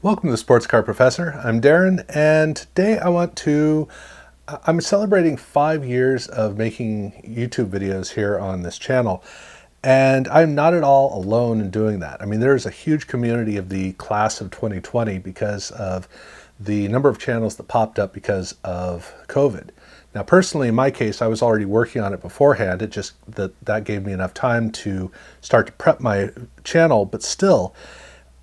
Welcome to the Sports Car Professor. I'm Darren, and today I'm celebrating 5 years of making YouTube videos here on this channel. And I'm not at all alone in doing that. I mean, there's a huge community of the class of 2020 because of the number of channels that popped up because of COVID. Now, personally, in my case, I was already working on it beforehand. It just that gave me enough time to start to prep my channel, but still,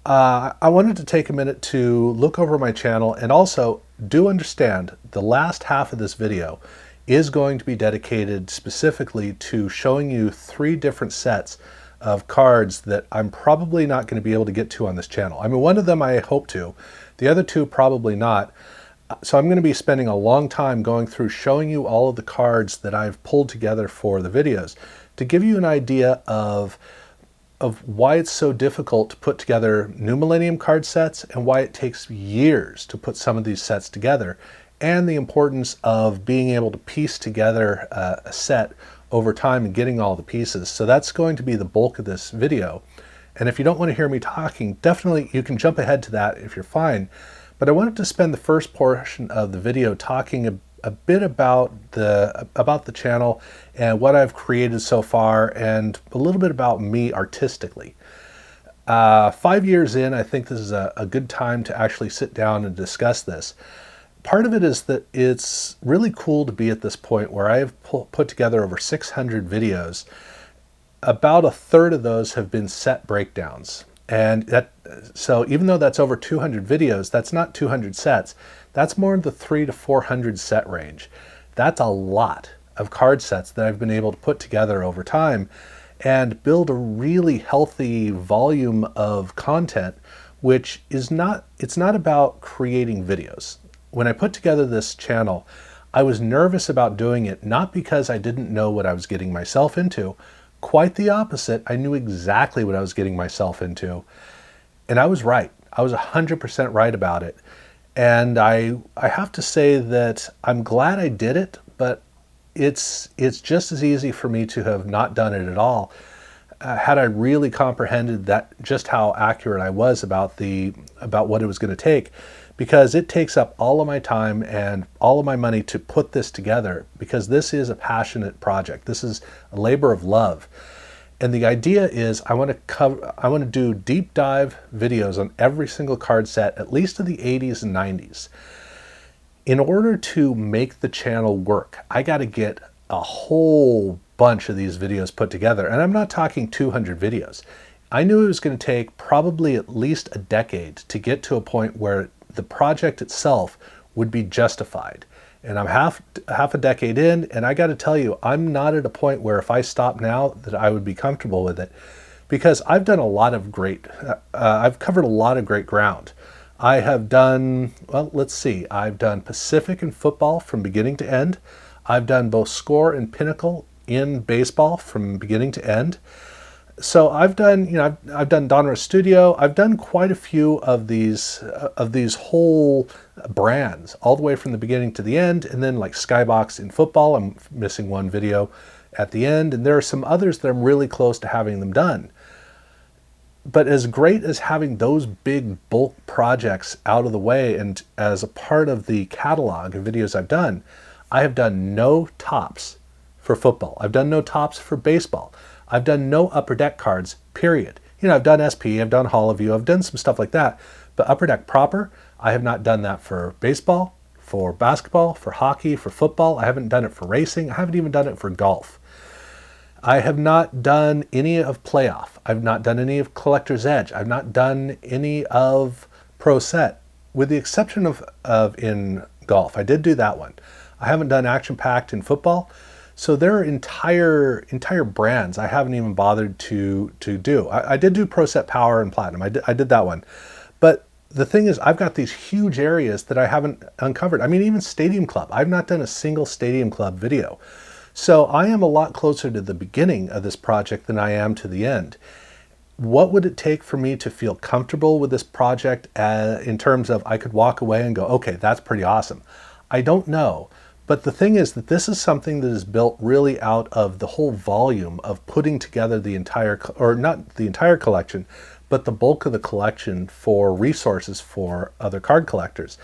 I wanted to take a minute to look over my channel and also do understand the last half of this video is going to be dedicated specifically to showing you 3 different sets of cards that I'm probably not going to be able to get to on this channel. I mean, one of them I hope to, the other 2 probably not. So I'm going to be spending a long time going through showing you all of the cards that I've pulled together for the videos to give you an idea of why it's so difficult to put together New Millennium card sets and why it takes years to put some of these sets together, and the importance of being able to piece together a set over time and getting all the pieces. So that's going to be the bulk of this video. And if you don't want to hear me talking, definitely you can jump ahead to that if you're fine. But I wanted to spend the first portion of the video talking a bit about the channel and what I've created so far, and a little bit about me artistically. 5 years in, I think this is a good time to actually sit down and discuss this. Part of it is that it's really cool to be at this point where I have put together over 600 videos. About a third of those have been set breakdowns. So even though that's over 200 videos, that's not 200 sets. That's more in the 300 to 400 set range. That's a lot of card sets that I've been able to put together over time and build a really healthy volume of content, which is it's not about creating videos. When I put together this channel, I was nervous about doing it, not because I didn't know what I was getting myself into. Quite the opposite. I knew exactly what I was getting myself into. And I was right. I was 100% right about it. And I have to say that I'm glad I did it, but it's just as easy for me to have not done it at all. Had I really comprehended that just how accurate I was about what it was going to take, because it takes up all of my time and all of my money to put this together, because this is a passionate project. This is a labor of love. And the idea is I want to do deep dive videos on every single card set, at least of the 80s and 90s. In order to make the channel work, I got to get a whole bunch of these videos put together. And I'm not talking 200 videos. I knew it was going to take probably at least a decade to get to a point where the project itself would be justified. And I'm half a decade in, and I got to tell you, I'm not at a point where if I stop now that I would be comfortable with it, because I've done a lot of I've covered a lot of great ground. I have done, well, let's see, I've done Pacific and football from beginning to end. I've done both score and pinnacle in baseball from beginning to end. So I've done, I've done Donruss Studio. I've done quite a few of these whole brands, all the way from the beginning to the end. And then like Skybox in football, I'm missing one video at the end. And there are some others that I'm really close to having them done. But as great as having those big bulk projects out of the way, and as a part of the catalog of videos I've done, I have done no tops for football. I've done no tops for baseball. I've done no Upper Deck cards, period. I've done SP, I've done Hall of View, I've done some stuff like that. But Upper Deck proper, I have not done that for baseball, for basketball, for hockey, for football. I haven't done it for racing. I haven't even done it for golf. I have not done any of Playoff. I've not done any of Collector's Edge. I've not done any of Pro Set, with the exception of in golf. I did do that one. I haven't done Action Packed in football. So there are entire brands I haven't even bothered to do. I did do Pro Set Power and Platinum. I did that one. But the thing is, I've got these huge areas that I haven't uncovered. I mean, even Stadium Club. I've not done a single Stadium Club video. So I am a lot closer to the beginning of this project than I am to the end. What would it take for me to feel comfortable with this project in terms of I could walk away and go, okay, that's pretty awesome? I don't know. But the thing is that this is something that is built really out of the whole volume of putting together the entire, or not the entire collection, but the bulk of the collection for resources for other card collectors.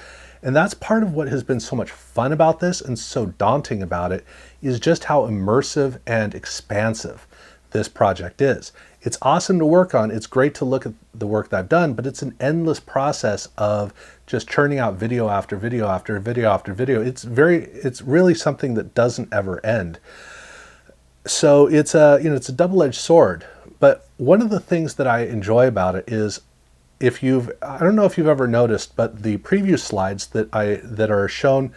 And that's part of what has been so much fun about this and so daunting about it, is just how immersive and expansive this project is. It's awesome to work on. It's great to look at the work that I've done, but it's an endless process of just churning out video after video after video after video. It's really something that doesn't ever end. So it's a double-edged sword. But one of the things that I enjoy about it is, I don't know if you've ever noticed, but the preview slides that are shown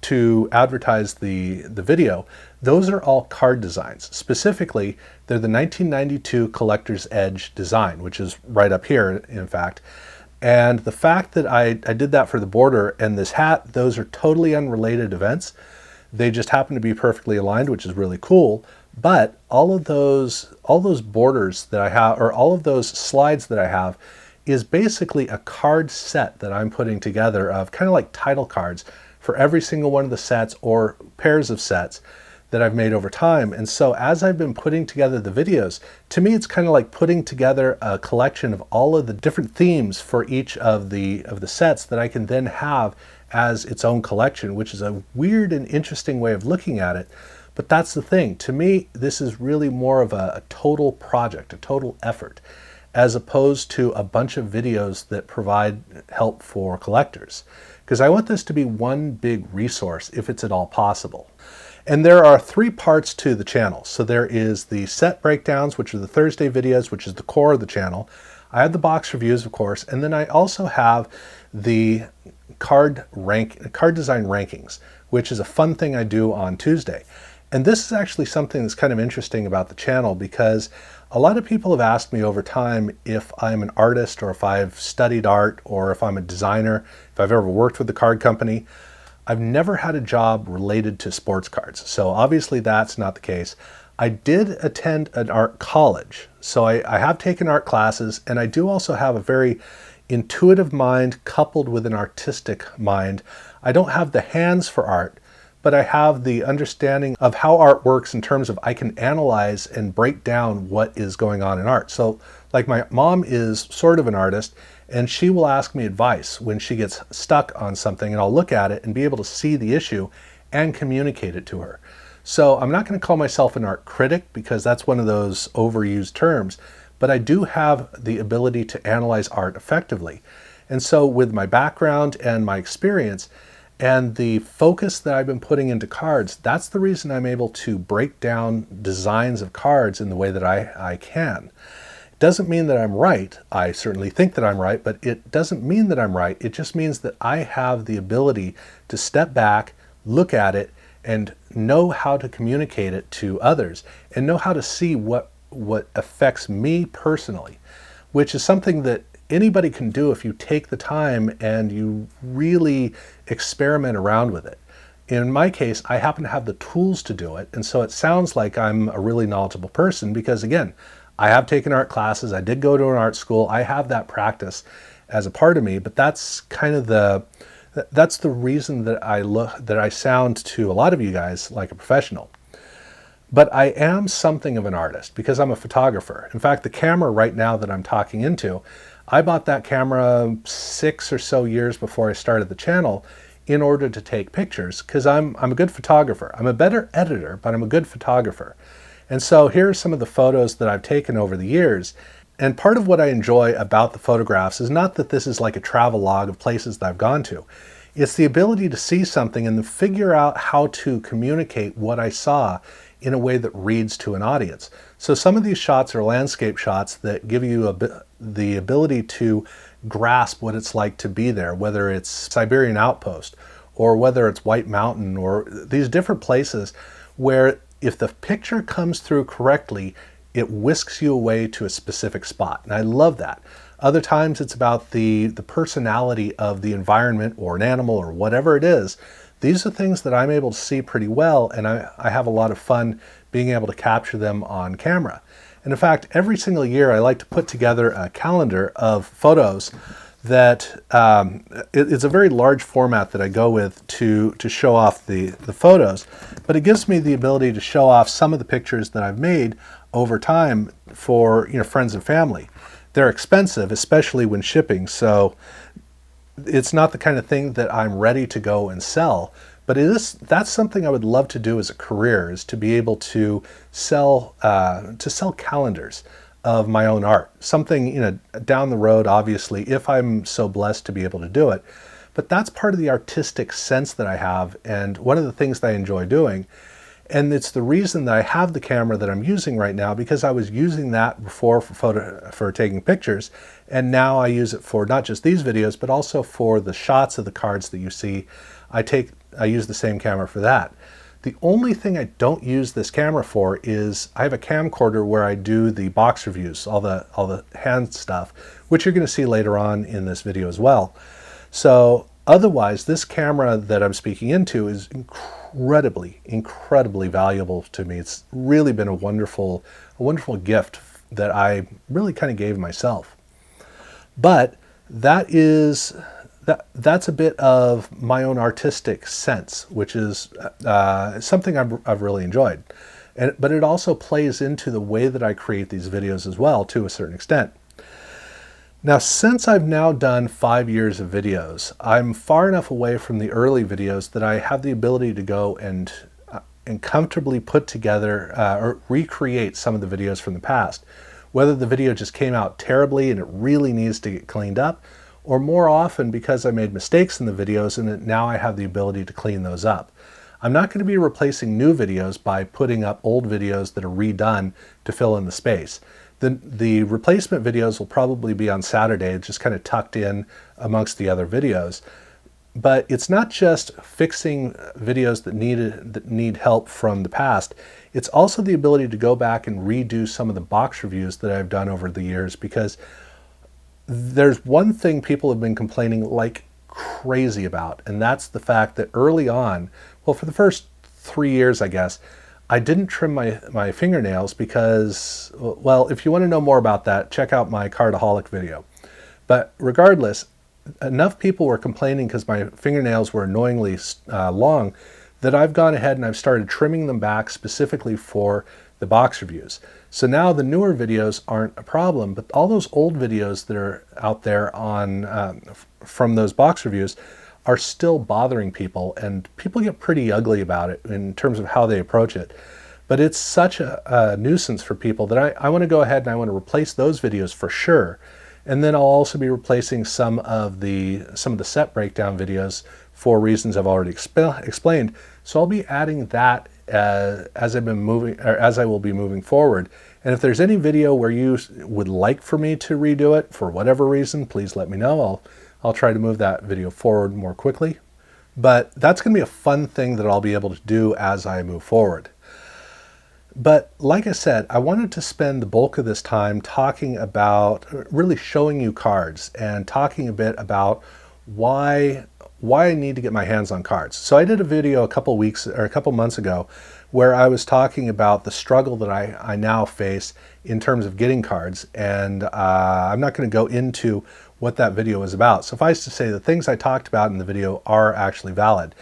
to advertise the video, those are all card designs. Specifically, they're the 1992 Collector's Edge design, which is right up here, in fact. And the fact that I did that for the border and this hat, those are totally unrelated events. They just happen to be perfectly aligned, which is really cool. But all those borders that I have, or all of those slides that I have, is basically a card set that I'm putting together of kind of like title cards for every single one of the sets or pairs of sets that I've made over time. And so as I've been putting together the videos, to me it's kind of like putting together a collection of all of the different themes for each of the sets that I can then have as its own collection, which is a weird and interesting way of looking at it. But that's the thing. To me, this is really more of a total project, a total effort, as opposed to a bunch of videos that provide help for collectors. Because I want this to be one big resource if it's at all possible. And there are 3 parts to the channel. So there is the set breakdowns, which are the Thursday videos, which is the core of the channel. I have the box reviews, of course, and then I also have the card design rankings, which is a fun thing I do on Tuesday. And this is actually something that's kind of interesting about the channel, because a lot of people have asked me over time if I'm an artist or if I've studied art or if I'm a designer, if I've ever worked with the card company. I've never had a job related to sports cards, so obviously that's not the case. I did attend an art college, so I have taken art classes, and I do also have a very intuitive mind coupled with an artistic mind. I don't have the hands for art, but I have the understanding of how art works in terms of I can analyze and break down what is going on in art. So like my mom is sort of an artist, and she will ask me advice when she gets stuck on something, and I'll look at it and be able to see the issue and communicate it to her. So I'm not going to call myself an art critic, because that's one of those overused terms, but I do have the ability to analyze art effectively. And so with my background and my experience and the focus that I've been putting into cards, that's the reason I'm able to break down designs of cards in the way that I can. Doesn't mean that I'm right. I certainly think that I'm right, but it doesn't mean that I'm right. It just means that I have the ability to step back, look at it, and know how to communicate it to others, and know how to see what affects me personally, which is something that anybody can do if you take the time and you really experiment around with it. In my case, I happen to have the tools to do it, and so it sounds like I'm a really knowledgeable person because, again, I have taken art classes, I did go to an art school, I have that practice as a part of me, but that's kind of that's the reason that I sound to a lot of you guys like a professional. But I am something of an artist because I'm a photographer. In fact, the camera right now that I'm talking into, I bought that camera 6 or so years before I started the channel in order to take pictures, because I'm a good photographer. I'm a better editor, but I'm a good photographer. And so here are some of the photos that I've taken over the years. And part of what I enjoy about the photographs is not that this is like a travel log of places that I've gone to. It's the ability to see something and then figure out how to communicate what I saw in a way that reads to an audience. So some of these shots are landscape shots that give you the ability to grasp what it's like to be there, whether it's Siberian Outpost or whether it's White Mountain or these different places where if the picture comes through correctly, it whisks you away to a specific spot. And I love that. Other times it's about the personality of the environment or an animal or whatever it is. These are things that I'm able to see pretty well, and I have a lot of fun being able to capture them on camera. And in fact, every single year I like to put together a calendar of photos that it's a very large format that I go with to show off the photos, but it gives me the ability to show off some of the pictures that I've made over time for friends and family. They're expensive, especially when shipping, so it's not the kind of thing that I'm ready to go and sell, but that's something I would love to do as a career, is to be able to sell calendars of my own art. Something, you know, down the road, obviously, if I'm so blessed to be able to do it. But that's part of the artistic sense that I have, and one of the things that I enjoy doing. And it's the reason that I have the camera that I'm using right now, because I was using that before for taking pictures, and now I use it for not just these videos, but also for the shots of the cards that you see. I use the same camera for that. The only thing I don't use this camera for is I have a camcorder where I do the box reviews, all the hand stuff, which you're going to see later on in this video as well. So otherwise, this camera that I'm speaking into is incredibly valuable to me. It's really been a wonderful gift that I really kind of gave myself. But that's a bit of my own artistic sense, which is something I've really enjoyed. But it also plays into the way that I create these videos as well, to a certain extent. Now, since I've now done 5 years of videos, I'm far enough away from the early videos that I have the ability to go and comfortably put together or recreate some of the videos from the past. Whether the video just came out terribly and it really needs to get cleaned up, or more often because I made mistakes in the videos and now I have the ability to clean those up. I'm not going to be replacing new videos by putting up old videos that are redone to fill in the space. The replacement videos will probably be on Saturday, just kind of tucked in amongst the other videos. But it's not just fixing videos that need help from the past. It's also the ability to go back and redo some of the box reviews that I've done over the years, because there's one thing people have been complaining like crazy about, and that's the fact that early on, well, for the first 3 years, I guess, I didn't trim my fingernails because, well, if you want to know more about that, check out my Cardaholic video. But regardless, enough people were complaining because my fingernails were annoyingly long that I've gone ahead and I've started trimming them back specifically for the box reviews. So now the newer videos aren't a problem, but all those old videos that are out there on from those box reviews are still bothering people, and people get pretty ugly about it in terms of how they approach it. But it's such a nuisance for people that I want to go ahead and I want to replace those videos for sure. And then I'll also be replacing some of the set breakdown videos for reasons I've already explained. So I'll be adding that as I will be moving forward. And if there's any video where you would like for me to redo it for whatever reason, please let me know. I'll try to move that video forward more quickly. But that's going to be a fun thing that I'll be able to do as I move forward. But like I said, I wanted to spend the bulk of this time talking about, really showing you cards and talking a bit about why I need to get my hands on cards. So I did a video a couple months ago where I was talking about the struggle that I now face in terms of getting cards, and I'm not going to go into what that video is about. Suffice to say, the things I talked about in the video are actually valid.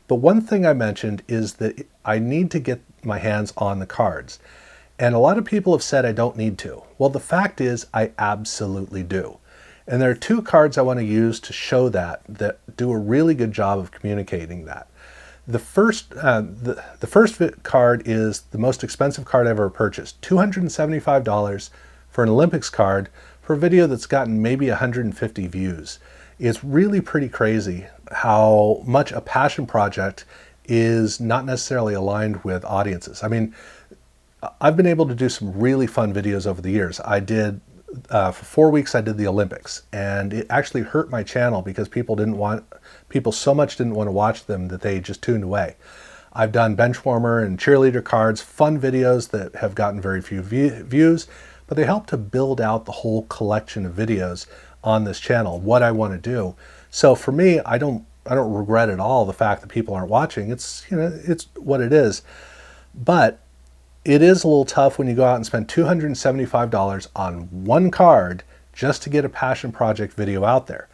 But one thing I mentioned is that I need to get my hands on the cards. And a lot of people have said I don't need to. Well, the fact is I absolutely do. And there are two cards I want to use to show that do a really good job of communicating that. The first card is the most expensive card I've ever purchased, $275 for an Olympics card for a video that's gotten maybe 150 views. It's really pretty crazy how much a passion project is not necessarily aligned with audiences. I mean, I've been able to do some really fun videos over the years. I did, for 4 weeks, I did the Olympics, and it actually hurt my channel because people so much didn't want to watch them that they just tuned away. I've done bench warmer and cheerleader cards, fun videos that have gotten very few views, but they help to build out the whole collection of videos on this channel, what I want to do. So for me, I don't regret at all the fact that people aren't watching. It's, you know, it's what it is. But it is a little tough when you go out and spend $275 on one card just to get a passion project video out there.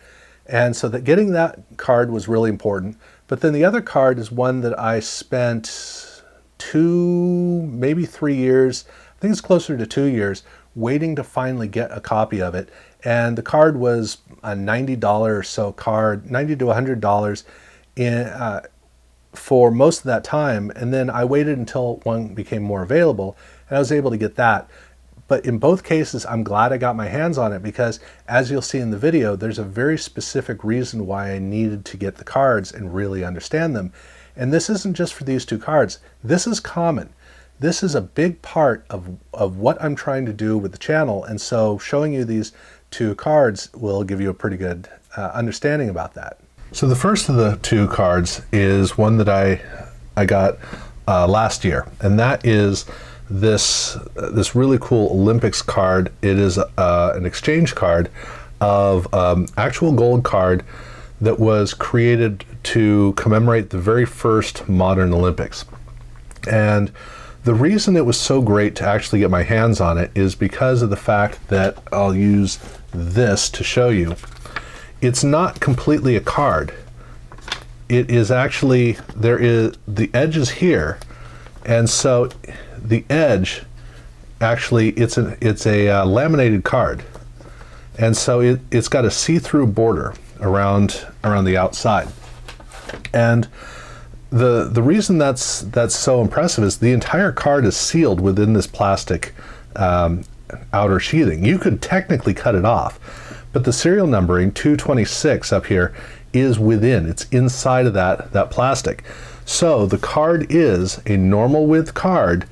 And so that getting that card was really important. But then the other card is one that I spent 2, maybe 3 years, I think it's closer to 2 years, waiting to finally get a copy of it. And the card was a $90 or so card, $90 to $100 for most of that time. And then I waited until one became more available, and I was able to get that. But in both cases, I'm glad I got my hands on it, because as you'll see in the video, there's a very specific reason why I needed to get the cards and really understand them. And this isn't just for these two cards. This is common. This is a big part of what I'm trying to do with the channel. And so showing you these two cards will give you a pretty good understanding about that. So the first of the two cards is one that I got last year, and that is this really cool Olympics card. It is an exchange card of actual gold card that was created to commemorate the very first modern Olympics. And the reason it was so great to actually get my hands on it is because of the fact that I'll use this to show you. It's not completely a card. It is actually, the edge is here, and so the edge actually, it's a laminated card, and so it's got a see-through border around the outside. And the reason that's so impressive is the entire card is sealed within this plastic outer sheathing. You could technically cut it off, but the serial numbering 226 up here is within, it's inside of that plastic. So the card is a normal width card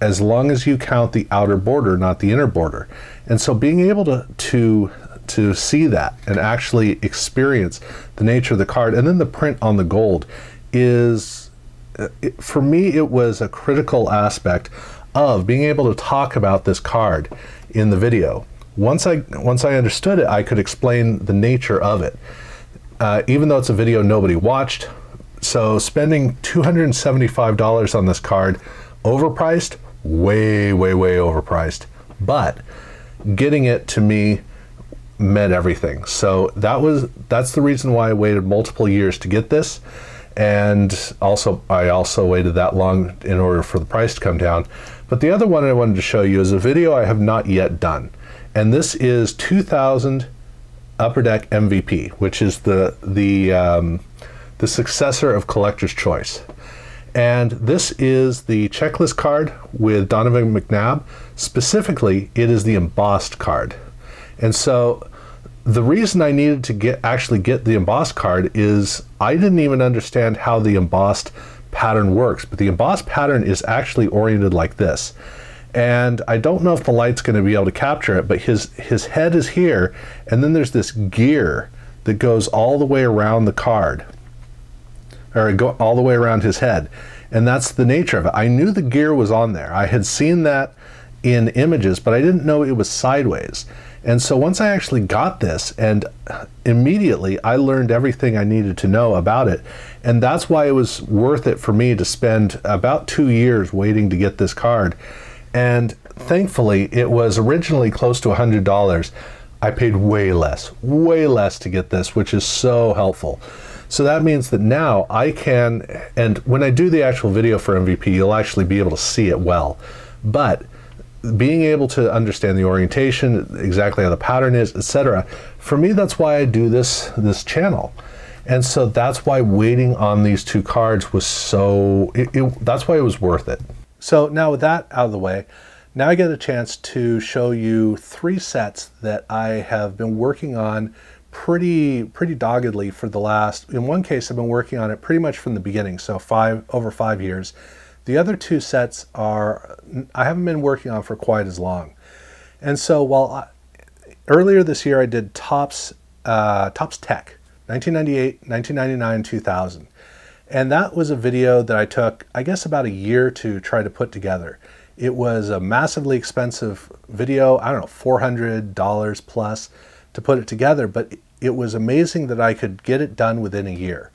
as long as you count the outer border, not the inner border. And so being able to see that and actually experience the nature of the card, and then the print on the gold is, for me, it was a critical aspect of being able to talk about this card in the video. Once I understood it, I could explain the nature of it. Even though it's a video nobody watched, so spending $275 on this card, overpriced, way overpriced, but getting it to me meant everything. So that's the reason why I waited multiple years to get this, and I also waited that long in order for the price to come down. But the other one I wanted to show you is a video I have not yet done, and this is 2000 Upper Deck MVP, which is the successor of Collector's Choice. And this is the checklist card with Donovan McNabb. Specifically, it is the embossed card. And so the reason I needed to actually get the embossed card is I didn't even understand how the embossed pattern works, but the embossed pattern is actually oriented like this. And I don't know if the light's going to be able to capture it, but his head is here, and then there's this gear that goes all the way around the card, or all the way around his head. And that's the nature of it. I knew the gear was on there. I had seen that in images, but I didn't know it was sideways. And so once I actually got this, and immediately I learned everything I needed to know about it. And that's why it was worth it for me to spend about 2 years waiting to get this card. And thankfully, it was originally close to $100. I paid way less to get this, which is so helpful. So that means that now I can, and when I do the actual video for MVP, you'll actually be able to see it well. But being able to understand the orientation, exactly how the pattern is, etc., for me, that's why I do this channel. And so that's why waiting on these two cards was that's why it was worth it. So now with that out of the way, now I get a chance to show you 3 sets that I have been working on pretty doggedly for the last, in one case I've been working on it pretty much from the beginning, so over 5 years. The other 2 sets I haven't been working on for quite as long. And so earlier this year I did Topps Tech, 1998, 1999, 2000. And that was a video that I took, I guess, about a year to try to put together. It was a massively expensive video, I don't know, $400 plus to put it together, but it was amazing that I could get it done within a year,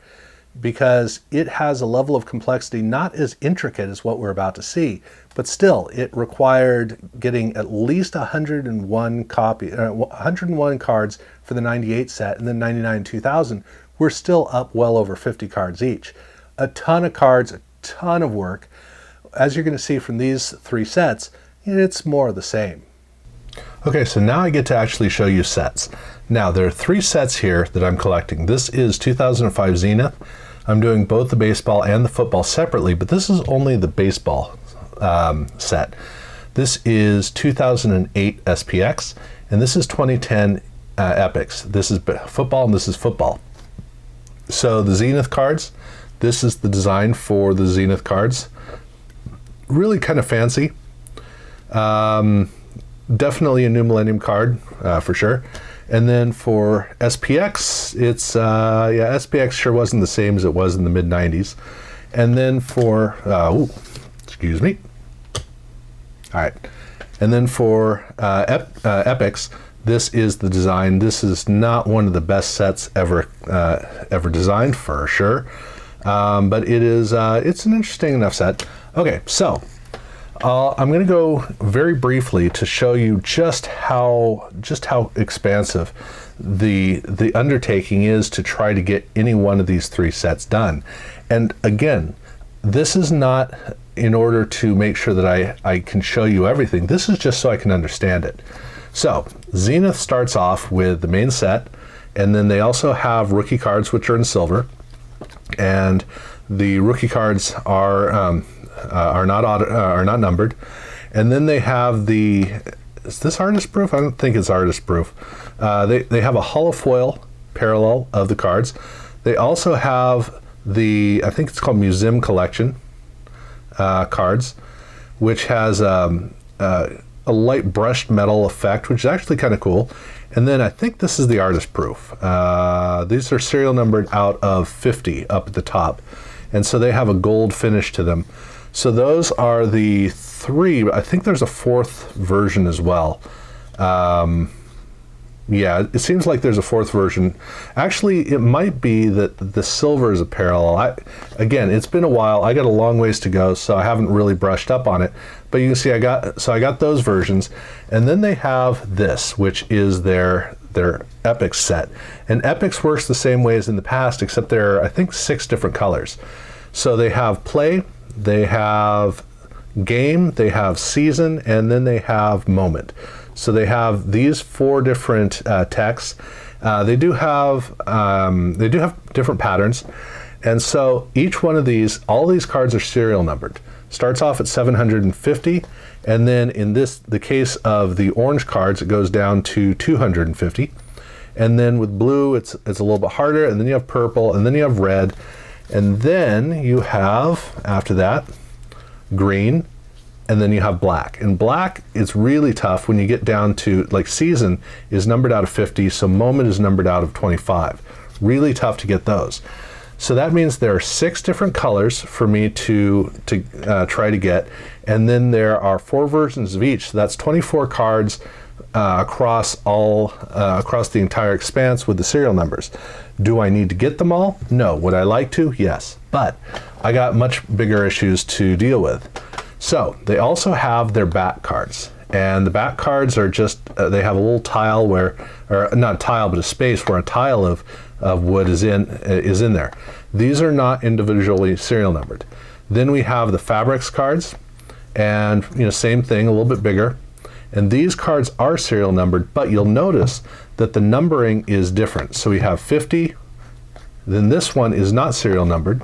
because it has a level of complexity not as intricate as what we're about to see, but still it required getting at least 101 cards for the 98 set, and then 99 and 2000 we're still up well over 50 cards each. A ton of cards, a ton of work. As you're going to see from these 3 sets, it's more of the same. Okay, so now I get to actually show you sets. Now, there are 3 sets here that I'm collecting. This is 2005 Zenith. I'm doing both the baseball and the football separately, but this is only the baseball set. This is 2008 SPX, and this is 2010 Epics. This is football, and this is football. So the Zenith cards, this is the design for the Zenith cards. Really kind of fancy. Definitely a New Millennium card, for sure. And then for SPX, it's, yeah, SPX sure wasn't the same as it was in the mid-90s. And then for, excuse me. All right. And then for Epics, this is the design. This is not one of the best sets ever designed, for sure. But it is, it's an interesting enough set. Okay, so I'm going to go very briefly to show you just how expansive the undertaking is to try to get any one of these 3 sets done. And again, this is not in order to make sure that I can show you everything. This is just so I can understand it. So Zenith starts off with the main set, and then they also have rookie cards, which are in silver, and the rookie cards are not numbered. And then they have the, is this artist proof? I don't think it's artist proof. They have a holofoil parallel of the cards. They also have the, I think it's called Museum Collection cards, which has a light brushed metal effect, which is actually kind of cool. And then I think this is the artist proof. These are serial numbered out of 50 up at the top. And so they have a gold finish to them. So those are the 3. I think there's a 4th version as well. Yeah, it seems like there's a 4th version. Actually, it might be that the silver is a parallel. Again, it's been a while. I got a long ways to go, so I haven't really brushed up on it. But you can see I got those versions. And then they have this, which is their Epics set. And Epics works the same way as in the past, except there are, I think, 6 different colors. So they have play, they have game, they have season, and then they have moment. So they have these 4 different texts. They do have different patterns, and so each one of these, all these cards are serial numbered. Starts off at 750, and then in the case of the orange cards, it goes down to 250, and then with blue, it's a little bit harder, and then you have purple, and then you have red, and then you have after that green. And then you have black. And black is really tough when you get down to, like, season is numbered out of 50, so moment is numbered out of 25. Really tough to get those. So that means there are 6 different colors for me to try to get. And then there are 4 versions of each. So that's 24 cards across the entire expanse with the serial numbers. Do I need to get them all? No. Would I like to? Yes. But I got much bigger issues to deal with. So they also have their bat cards, and the bat cards are just, they have a little tile where, or not a tile, but a space where a tile of wood is in there. These are not individually serial numbered. Then we have the fabrics cards, and same thing, a little bit bigger. And these cards are serial numbered, but you'll notice that the numbering is different. So we have 50, then this one is not serial numbered.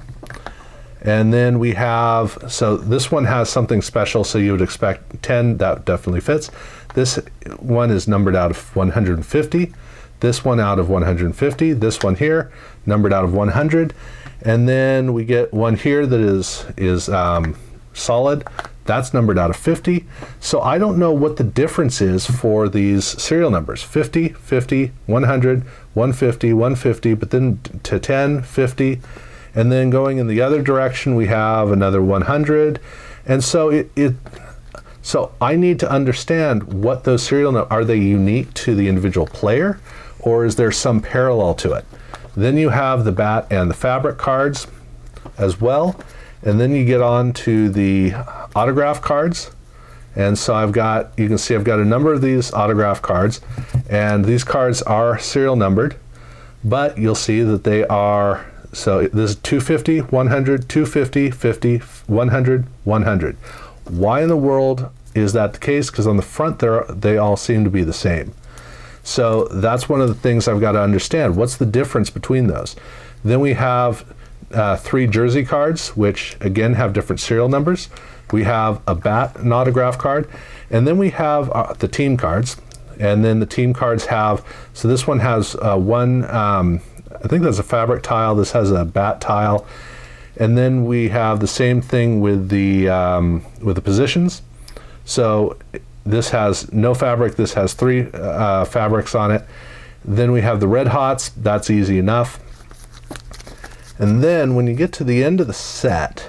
And then we have, so this one has something special, so you would expect 10, that definitely fits. This one is numbered out of 150, this one out of 150, this one here, numbered out of 100, and then we get one here that is solid, that's numbered out of 50. So I don't know what the difference is for these serial numbers, 50, 50, 100, 150, 150, but then to 10, 50, and then going in the other direction, we have another 100. And so so I need to understand what those serial numbers, are they unique to the individual player, or is there some parallel to it? Then you have the bat and the fabric cards as well. And then you get on to the autograph cards. And so you can see I've got a number of these autograph cards, and these cards are serial numbered, but you'll see that they are, so this is 250, 100, 250, 50, 100, 100. Why in the world is that the case? Because on the front there, they all seem to be the same. So that's one of the things I've got to understand. What's the difference between those? Then we have 3 jersey cards, which again have different serial numbers. We have a bat, an autograph card, and then we have the team cards. And then the team cards have, so this one has one, I think that's a fabric tile. This has a bat tile. And then we have the same thing with the positions. So this has no fabric. This has 3 fabrics on it. Then we have the red hots. That's easy enough. And then when you get to the end of the set,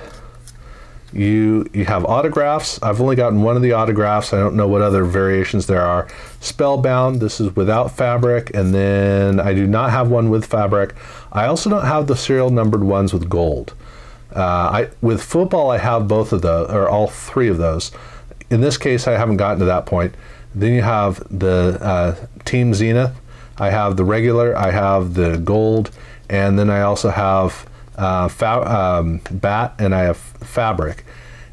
you have autographs. I've only gotten one of the autographs. I don't know what other variations there are. Spellbound, this is without fabric, and then I do not have one with fabric. I also don't have the serial numbered ones with gold. With football, I have both of those, or all 3 of those. In this case, I haven't gotten to that point. Then you have the Team Zenith. I have the regular, I have the gold, and then I also have bat, and I have fabric.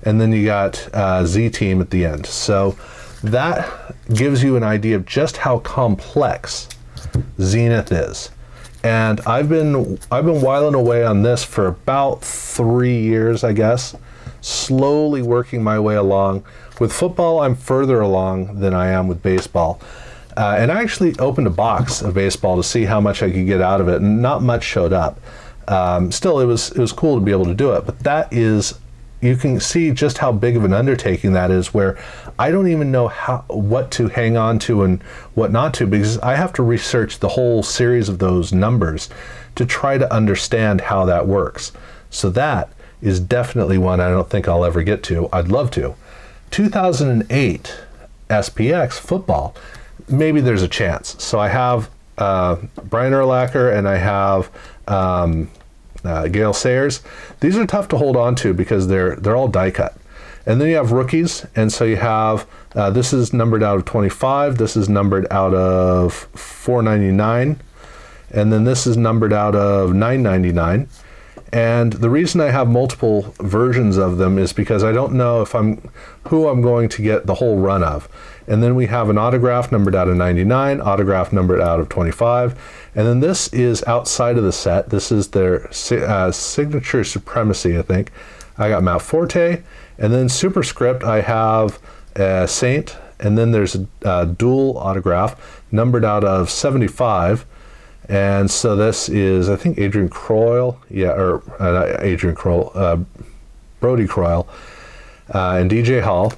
And then you got Z-Team at the end. So that gives you an idea of just how complex Zenith is. And I've been whiling away on this for about 3 years, I guess, slowly working my way along. With football, I'm further along than I am with baseball. And I actually opened a box of baseball to see how much I could get out of it, and not much showed up. Still, it was cool to be able to do it, but that is, you can see just how big of an undertaking that is, where I don't even know what to hang on to and what not to, because I have to research the whole series of those numbers to try to understand how that works. So that is definitely one I don't think I'll ever get to. I'd love to. 2008 SPX football, maybe there's a chance. So I have Brian Urlacher, and I have Gale Sayers. These are tough to hold on to because they're all die cut. And then you have rookies, and so you have this is numbered out of 25, this is numbered out of 499, and then this is numbered out of 999. And the reason I have multiple versions of them is because I don't know who I'm going to get the whole run of. And then we have an autograph numbered out of 99, autograph numbered out of 25. And then this is outside of the set. This is their signature supremacy, I think. I got Mount Forte. And then superscript, I have Saint. And then there's a dual autograph numbered out of 75. And so this is, I think, Adrian Croyle, not Adrian Croyle, Brody Croyle, and DJ Hall.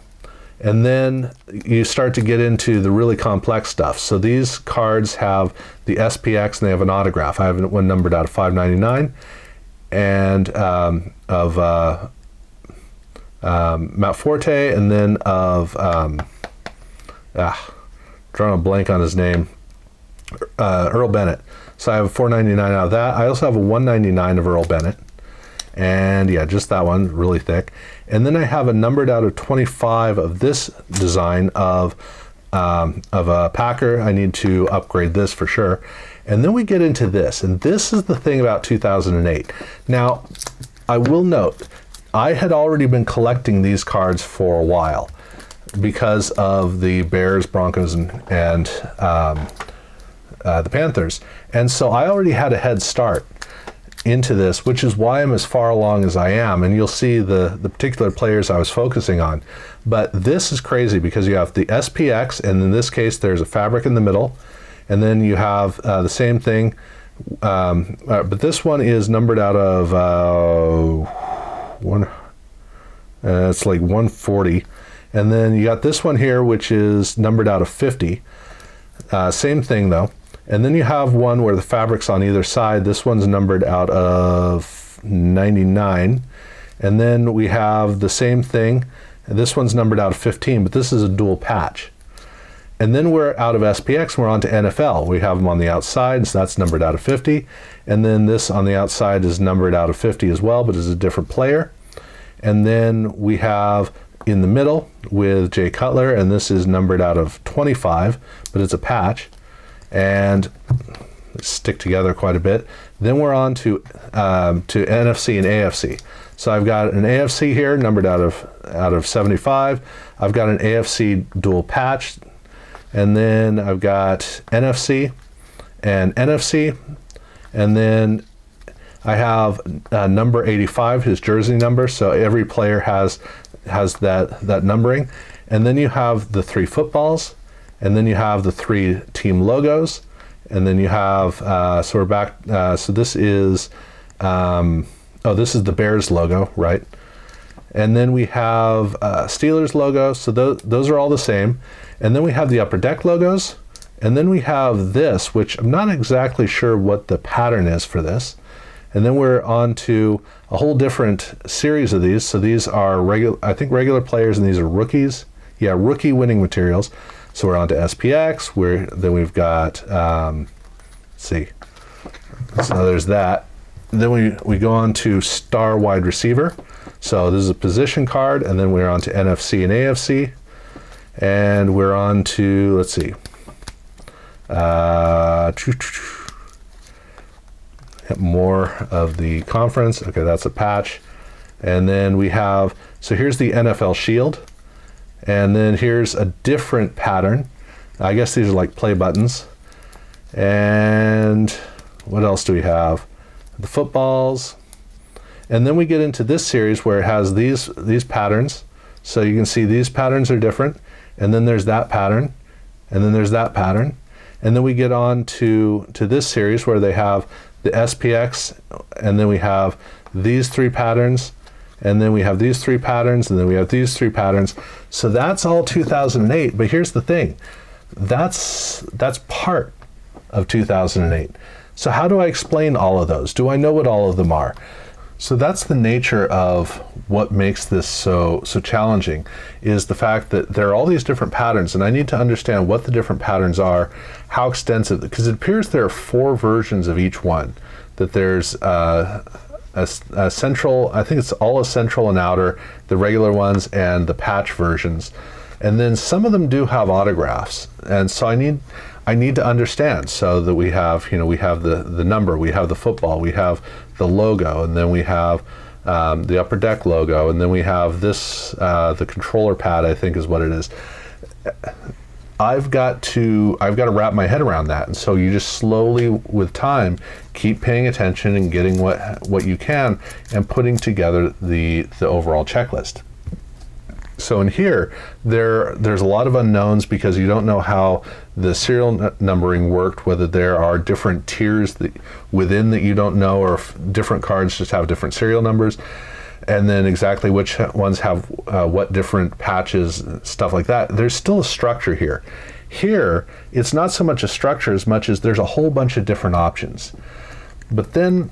And then you start to get into the really complex stuff. So these cards have the SPX, and they have an autograph. I have one numbered out of 599, and of Mount Forte, and then of, drawing a blank on his name, Earl Bennett. So I have a 499 out of that. I also have a 199 of Earl Bennett. And yeah, just that one, really thick. And then I have a numbered out of 25 of this design of a Packer. I need to upgrade this for sure. And then we get into this. And this is the thing about 2008. Now, I will note, I had already been collecting these cards for a while because of the Bears, Broncos, and the Panthers. And so I already had a head start into this, which is why I'm as far along as I am. And you'll see the particular players I was focusing on. But this is crazy because you have the SPX, and in this case, there's a fabric in the middle. And then you have the same thing. But this one is numbered out of it's like 140. And then you got this one here, which is numbered out of 50. Same thing though. And then you have one where the fabric's on either side. This one's numbered out of 99. And then we have the same thing. And this one's numbered out of 15, but this is a dual patch. And then we're out of SPX, and we're on to NFL. We have them on the outside, so that's numbered out of 50. And then this on the outside is numbered out of 50 as well, but is a different player. And then we have in the middle with Jay Cutler, and this is numbered out of 25, but it's a patch. And stick together quite a bit. Then we're on to NFC and AFC. So I've got an AFC here numbered out of 75. I've got an AFC dual patch, and then I've got NFC and NFC, and then I have number 85, his jersey number. So every player has that numbering, and then you have the 3 footballs, and then you have the 3 team logos, and then you have so we're back. So this is this is the Bears logo, right? And then we have Steelers logo. So those are all the same. And then we have the Upper Deck logos, and then we have this, which I'm not exactly sure what the pattern is for this. And then we're on to a whole different series of these. So these are regular players, and these are rookies. Yeah, rookie winning materials. So we're on to SPX. Then we've got, let's see. So there's that. Then we go on to star wide receiver. So this is a position card, and then we're on to NFC and AFC. And we're on to, let's see. More of the conference. Okay, that's a patch. And then we have, so here's the NFL shield. And then here's a different pattern. I guess these are like play buttons. And what else do we have? The footballs. And then we get into this series where it has these patterns. So you can see these patterns are different. And then there's that pattern. And then there's that pattern. And then we get on to this series where they have the SPX, and then we have these 3 patterns, and then we have these 3 patterns, and then we have these 3 patterns. So that's all 2008. But here's the thing, that's part of 2008. So how do I explain all of those? Do I know what all of them are? So that's the nature of what makes this so challenging, is the fact that there are all these different patterns, and I need to understand what the different patterns are, how extensive, because it appears there are 4 versions of each one. That there's a central, I think it's all a central and outer, the regular ones and the patch versions. And then some of them do have autographs. And so I need to understand, so that we have, we have the number, we have the football, we have the logo, and then we have the Upper Deck logo, and then we have this, the controller pad, I think is what it is. I've got to wrap my head around that. And so you just slowly, with time, keep paying attention and getting what you can, and putting together the overall checklist. So in here, there's a lot of unknowns, because you don't know how the serial numbering worked, whether there are different tiers within that you don't know, or if different cards just have different serial numbers, and then exactly which ones have what different patches, stuff like that. There's still a structure here. Here, it's not so much a structure as much as there's a whole bunch of different options. But then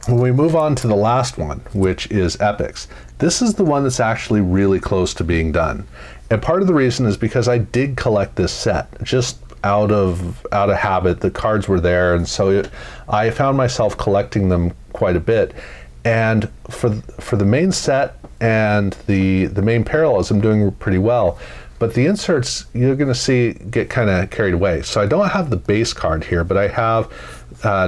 when we move on to the last one, which is epics, this is the one that's actually really close to being done. And part of the reason is because I did collect this set just out of habit. The cards were there, and so I found myself collecting them quite a bit. And for the main set and the main parallels, I'm doing pretty well. But the inserts, you're going to see, get kind of carried away. So I don't have the base card here, but I have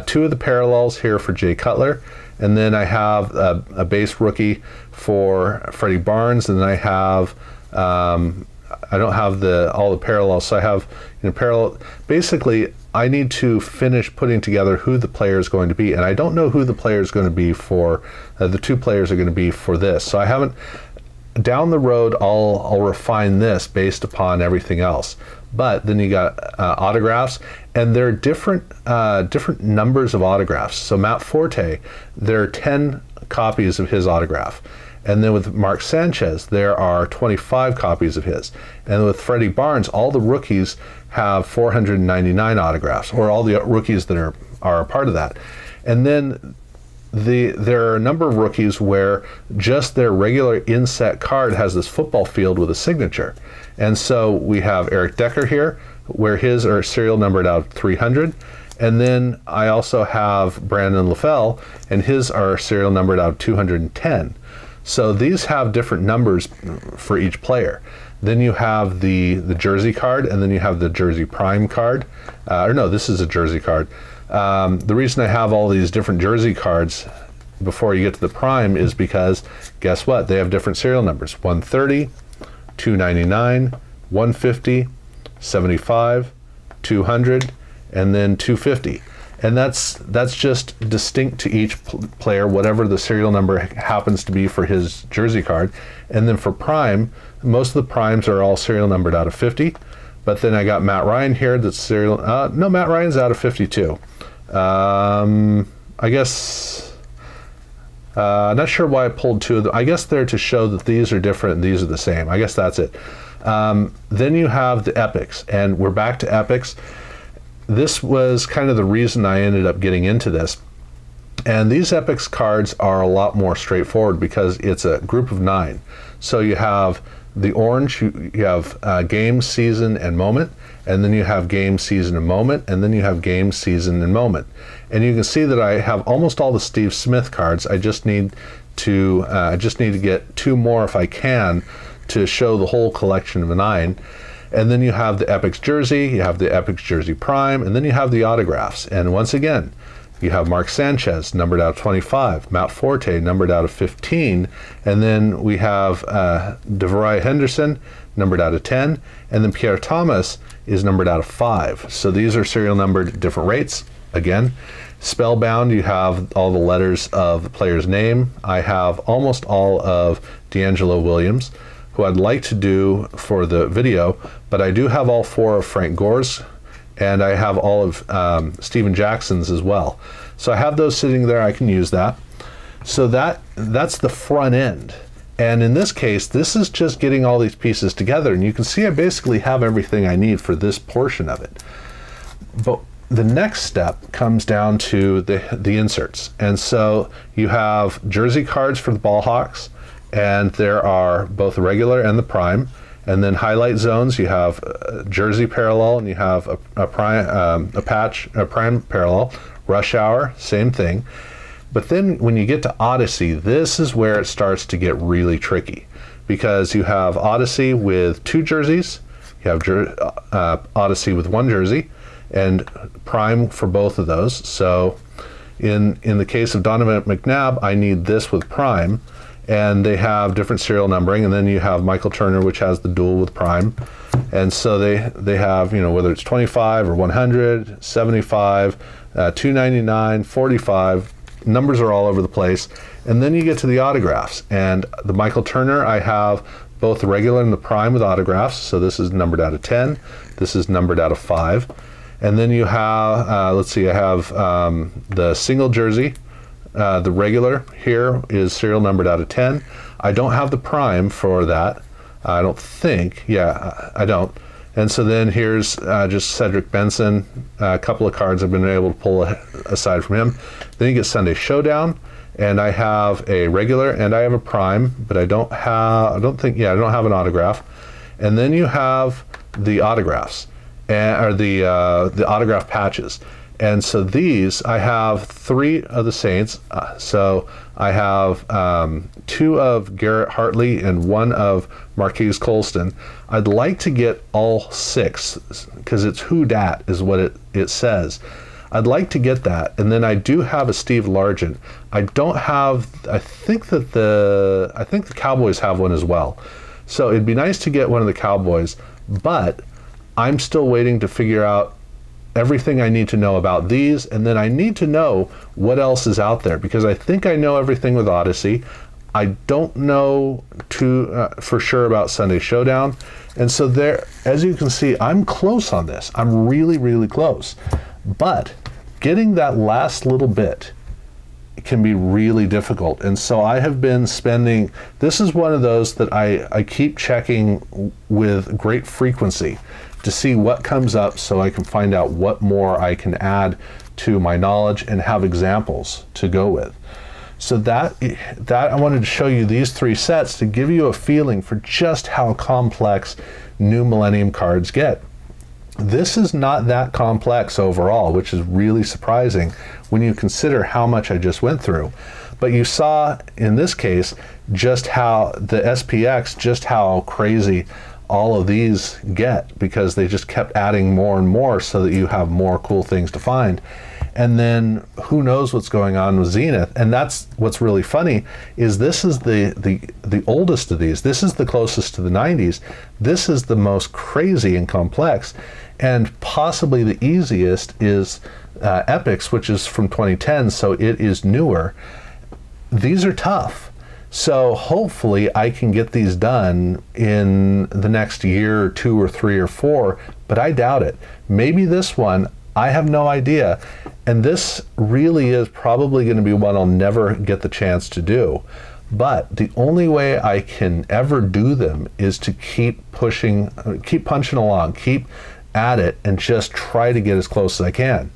2 of the parallels here for Jay Cutler, and then I have a base rookie for Freddie Barnes, and then I have I don't have all the parallels, so I have parallel. Basically, I need to finish putting together who the player is going to be, and I don't know who the player is going to be for. The 2 players are going to be for this, so I haven't. Down the road, I'll refine this based upon everything else. But then you got autographs, and there are different numbers of autographs. So Matt Forte, there are 10 copies of his autograph. And then with Mark Sanchez, there are 25 copies of his. And with Freddie Barnes, all the rookies have 499 autographs, or all the rookies that are a part of that. And then there are a number of rookies where just their regular inset card has this football field with a signature. And so we have Eric Decker here, where his are serial numbered out of 300. And then I also have Brandon LaFell, and his are serial numbered out of 210. So these have different numbers for each player. Then you have the jersey card, and then you have the jersey prime card. Or no, this is a jersey card. The reason I have all these different jersey cards before you get to the Prime is because, guess what? They have different serial numbers. 130, 299, 150, 75, 200, and then 250. And that's just distinct to each player, whatever the serial number happens to be for his jersey card. And then for Prime, most of the Primes are all serial numbered out of 50. But then I got Matt Ryan here that's serial, no, Matt Ryan's out of 52. I guess, not sure why I pulled two of them. I guess they're to show that these are different and these are the same. I guess that's it. Then you have the epics, and we're back to epics. This was kind of the reason I ended up getting into this. And these epics cards are a lot more straightforward because it's a group of 9. So you have the orange, you have game, season, and moment, and then you have game, season, and moment, and then you have game, season, and moment. And you can see that I have almost all the Steve Smith cards. I just need to get 2 more if I can to show the whole collection of 9. And then you have the Epics jersey, you have the Epics jersey Prime, and then you have the autographs. And once again, you have Mark Sanchez, numbered out of 25, Matt Forte, numbered out of 15, and then we have DeVry Henderson, numbered out of 10, and then Pierre Thomas is numbered out of 5. So these are serial numbered at different rates. Again, Spellbound, you have all the letters of the player's name. I have almost all of D'Angelo Williams, who I'd like to do for the video, but I do have all 4 of Frank Gore's, and I have all of Steven Jackson's as well. So I have those sitting there, I can use that. So that's the front end. And in this case, this is just getting all these pieces together, and you can see I basically have everything I need for this portion of it. But the next step comes down to the inserts. And so you have jersey cards for the Ball Hawks, and there are both the regular and the Prime. And then highlight zones, you have a jersey parallel, and you have a Prime parallel. Rush Hour, same thing. But then when you get to Odyssey, this is where it starts to get really tricky, because you have Odyssey with 2 jerseys, you have Odyssey with 1 jersey, and Prime for both of those. So in the case of Donovan McNabb, I need this with Prime, and they have different serial numbering. And then you have Michael Turner, which has the dual with Prime. And so they have, whether it's 25 or 100, 75, 299, 45, numbers are all over the place. And then you get to the autographs. And the Michael Turner, I have both the regular and the Prime with autographs. So this is numbered out of 10. This is numbered out of 5. And then you have, let's see, I have the single jersey. The regular here is serial numbered out of 10. I don't have the Prime for that. I don't think. Yeah, I don't. And so then here's just Cedric Benson. A couple of cards I've been able to pull aside from him. Then you get Sunday Showdown, and I have a regular and I have a Prime, but I don't have an autograph. And then you have the autographs, or the autograph patches. And so these, I have 3 of the Saints. So I have 2 of Garrett Hartley and 1 of Marquise Colston. I'd like to get all 6, because it's who dat is what it says. I'd like to get that. And then I do have a Steve Largent. I don't have, I think the Cowboys have one as well. So it'd be nice to get one of the Cowboys, but I'm still waiting to figure out everything I need to know about these, and then I need to know what else is out there, because I think I know everything with Odyssey. I don't know for sure about Sunday Showdown. And so there, as you can see, I'm close on this. I'm really, really close. But getting that last little bit can be really difficult. And so I have been spending, this is one of those that I keep checking with great frequency to see what comes up, so I can find out what more I can add to my knowledge and have examples to go with. So that I wanted to show you these 3 sets to give you a feeling for just how complex New Millennium cards get. This is not that complex overall, which is really surprising when you consider how much I just went through. But you saw in this case just how the SPX, just how crazy all of these get, because they just kept adding more and more so that you have more cool things to find. And then who knows what's going on with Zenith. And that's what's really funny, is this is the oldest of these. This is the closest to the 90s. This is the most crazy and complex. And possibly the easiest is Epic's, which is from 2010, so it is newer. These are tough. So hopefully I can get these done in the next year or 2 or 3 or 4, but I doubt it. Maybe this one, I have no idea. And this really is probably going to be one I'll never get the chance to do. But the only way I can ever do them is to keep pushing, keep punching along, keep at it, and just try to get as close as I can.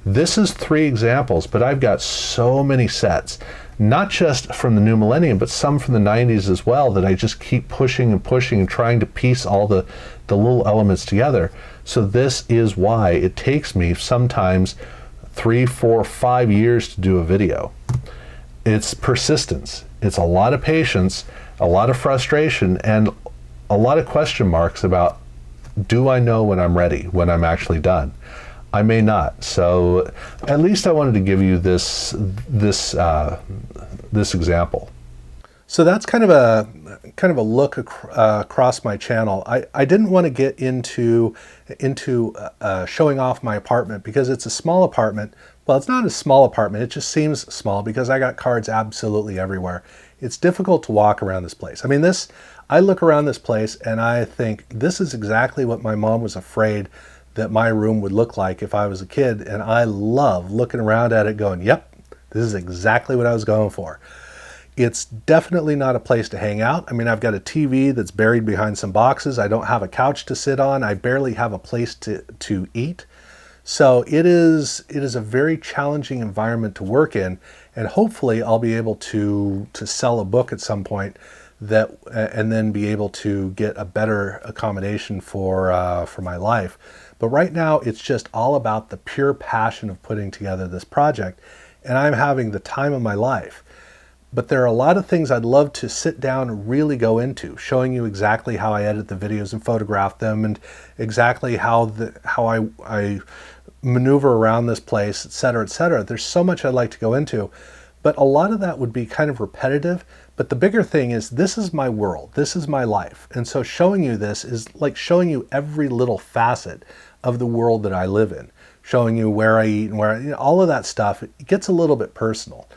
This is 3 examples, but I've got so many sets, not just from the new millennium, but some from the 90s as well, that I just keep pushing and pushing and trying to piece all the little elements together. So this is why it takes me sometimes 3, 4, 5 years to do a video. It's persistence. It's a lot of patience, a lot of frustration, and a lot of question marks about, do I know when I'm ready, when I'm actually done? I may not. So at least I wanted to give you this example. So that's kind of a look across my channel. I didn't want to get into showing off my apartment because it's a small apartment. Well, it's not a small apartment. It just seems small because I got cards absolutely everywhere. It's difficult to walk around this place. I mean, I look around this place and I think this is exactly what my mom was afraid that my room would look like if I was a kid, and I love looking around at it going, yep, this is exactly what I was going for. It's definitely not a place to hang out. I mean, I've got a TV that's buried behind some boxes. I don't have a couch to sit on. I barely have a place to eat. So it is a very challenging environment to work in, and hopefully I'll be able to sell a book at some point and then be able to get a better accommodation for my life. But right now, it's just all about the pure passion of putting together this project, and I'm having the time of my life. But there are a lot of things I'd love to sit down and really go into, showing you exactly how I edit the videos and photograph them, and exactly how I maneuver around this place, etc., etc. There's so much I'd like to go into, but a lot of that would be kind of repetitive. But the bigger thing is, this is my world, this is my life. And so showing you this is like showing you every little facet of the world that I live in, showing you where I eat and where all of that stuff. It gets a little bit personal.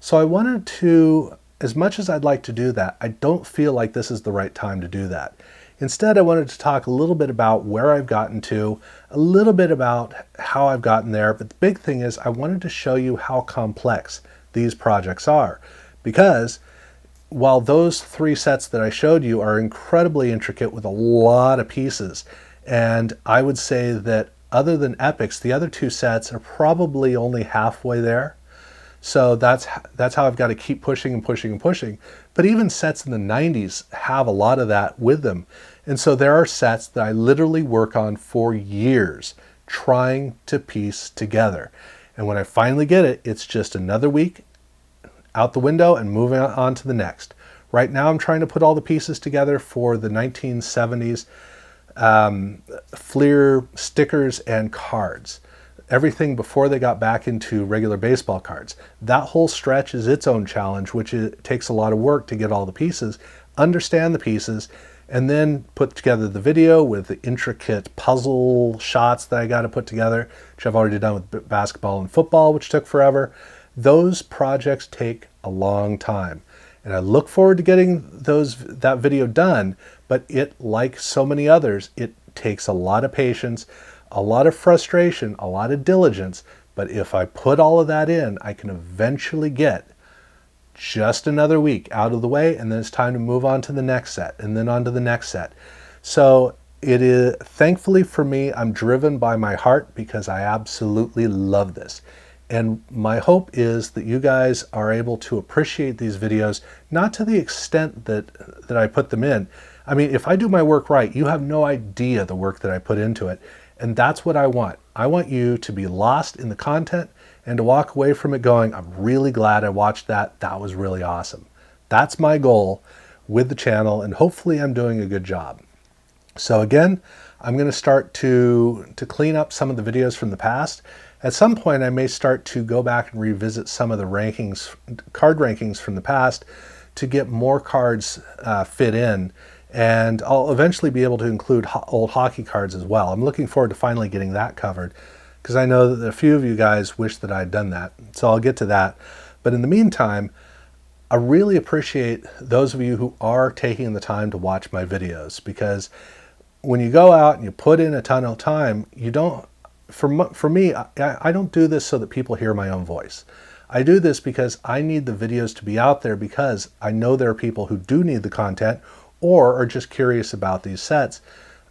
So I wanted to, as much as I'd like to do that, I don't feel like this is the right time to do that. Instead, I wanted to talk a little bit about where I've gotten to, a little bit about how I've gotten there. But the big thing is, I wanted to show you how complex these projects are, because while those 3 sets that I showed you are incredibly intricate with a lot of pieces, and I would say that other than Epic's, the other 2 sets are probably only halfway there. So that's how I've got to keep pushing and pushing and pushing. But even sets in the 90s have a lot of that with them. And so there are sets that I literally work on for years trying to piece together. And when I finally get it, it's just another week out the window and moving on to the next. Right now I'm trying to put all the pieces together for the 1970s Fleer stickers and cards. Everything before they got back into regular baseball cards. That whole stretch is its own challenge, which it takes a lot of work to get all the pieces, understand the pieces, and then put together the video with the intricate puzzle shots that I got to put together, which I've already done with basketball and football, which took forever. Those projects take a long time. And I look forward to getting that video done, but it, like so many others, it takes a lot of patience, a lot of frustration, a lot of diligence. But if I put all of that in, I can eventually get just another week out of the way, and then it's time to move on to the next set, and then on to the next set. So it is, thankfully for me, I'm driven by my heart because I absolutely love this. And my hope is that you guys are able to appreciate these videos, not to the extent that I put them in. I mean, if I do my work right, you have no idea the work that I put into it. And that's what I want. I want you to be lost in the content and to walk away from it going, I'm really glad I watched that. That was really awesome. That's my goal with the channel, and hopefully I'm doing a good job. So again, I'm going to start to clean up some of the videos from the past, At some point, I may start to go back and revisit some of the rankings, card rankings from the past, to get more cards fit in, and I'll eventually be able to include old hockey cards as well. I'm looking forward to finally getting that covered, because I know that a few of you guys wish that I'd done that, so I'll get to that. But in the meantime, I really appreciate those of you who are taking the time to watch my videos, because when you go out and you put in a ton of time, you don't, for me, I don't do this so that people hear my own voice. I do this because I need the videos to be out there, because I know there are people who do need the content or are just curious about these sets.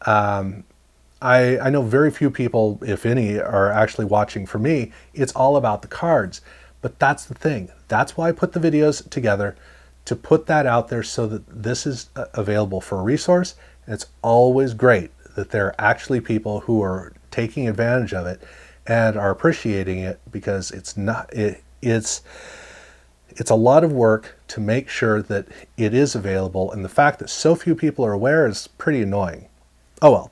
I know very few people, if any, are actually watching for me. It's all about the cards. But that's the thing. That's why I put the videos together, to put that out there so that this is available for a resource. And it's always great that there are actually people who are taking advantage of it and are appreciating it, because it's a lot of work to make sure that it is available, and the fact that so few people are aware is pretty annoying. Oh well,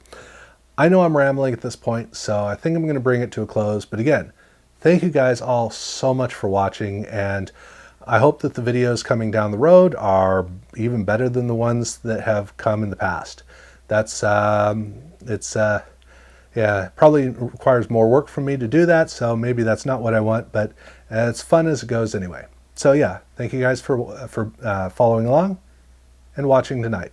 I know I'm rambling at this point, so I think I'm going to bring it to a close. But again, thank you guys all so much for watching, and I hope that the videos coming down the road are even better than the ones that have come in the past. That's yeah, probably requires more work from me to do that, so maybe that's not what I want, but it's fun as it goes anyway. So yeah, thank you guys for following along and watching tonight.